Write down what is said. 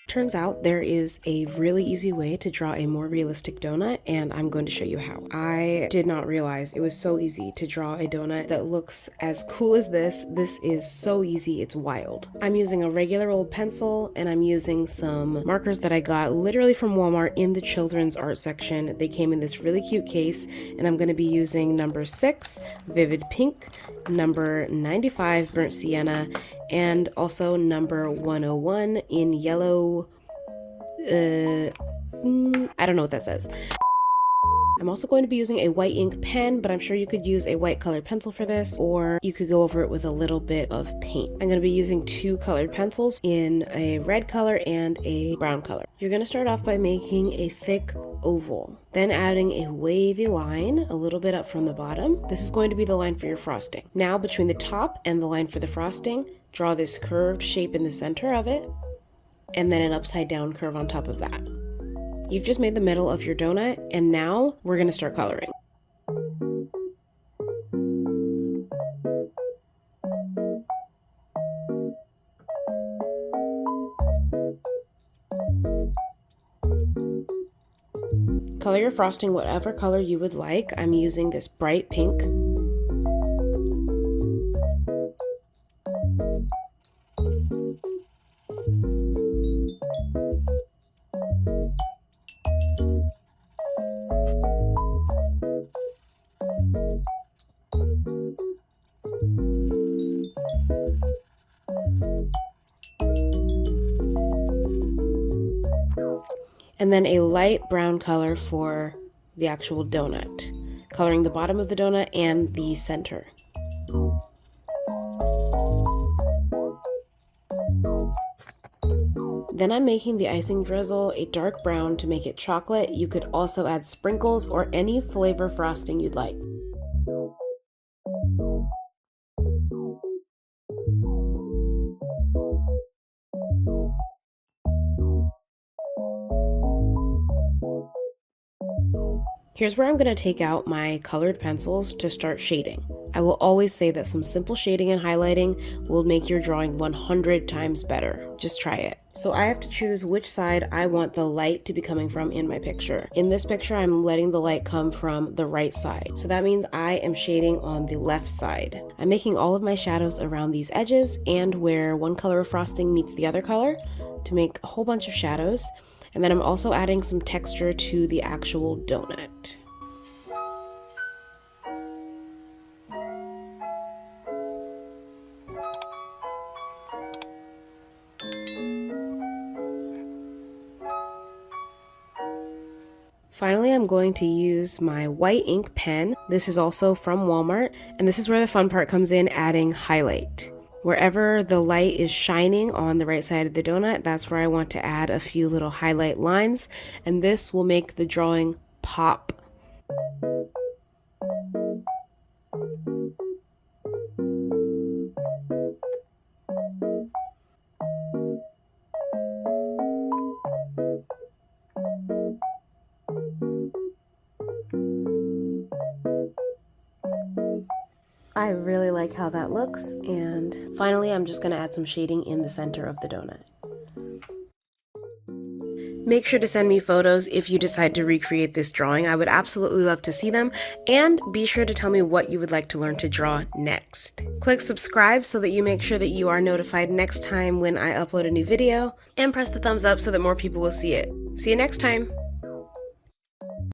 Turns out there is a really easy way to draw a more realistic donut, and I'm going to show you how. I did not realize it was so easy to draw a donut that looks as cool as this. This is so easy, it's wild. I'm using a regular old pencil, and I'm using some markers that I got literally from Walmart in the children's art section. They came in this really cute case, and I'm going to be using number 6, Vivid Pink, number 95, Burnt Sienna, and also number 101 in yellow. I don't know what that says. I'm also going to be using a white ink pen, but I'm sure you could use a white colored pencil for this, or you could go over it with a little bit of paint. I'm going to be using 2 colored pencils in a red color and a brown color. You're going to start off by making a thick oval, then adding a wavy line a little bit up from the bottom. This is going to be the line for your frosting. Now between the top and the line for the frosting, draw this curved shape in the center of it, and then an upside down curve on top of that. You've just made the middle of your donut, and now we're going to start coloring. Color your frosting whatever color you would like. I'm using this bright pink. And then a light brown color for the actual donut, coloring the bottom of the donut and the center. Then I'm making the icing drizzle a dark brown to make it chocolate. You could also add sprinkles or any flavor frosting you'd like. Here's where I'm going to take out my colored pencils to start shading. I will always say that some simple shading and highlighting will make your drawing 100 times better. Just try it. So I have to choose which side I want the light to be coming from in my picture. In this picture, I'm letting the light come from the right side. So that means I am shading on the left side. I'm making all of my shadows around these edges and where one color of frosting meets the other color to make a whole bunch of shadows. And then I'm also adding some texture to the actual donut. Finally, I'm going to use my white ink pen. This is also from Walmart, and this is where the fun part comes in, adding highlight. Wherever the light is shining on the right side of the donut, that's where I want to add a few little highlight lines, and this will make the drawing pop. I really like how that looks, and finally I'm just going to add some shading in the center of the donut. Make sure to send me photos if you decide to recreate this drawing. I would absolutely love to see them, and be sure to tell me what you would like to learn to draw next. Click subscribe so that you make sure that you are notified next time when I upload a new video, and press the thumbs up so that more people will see it. See you next time!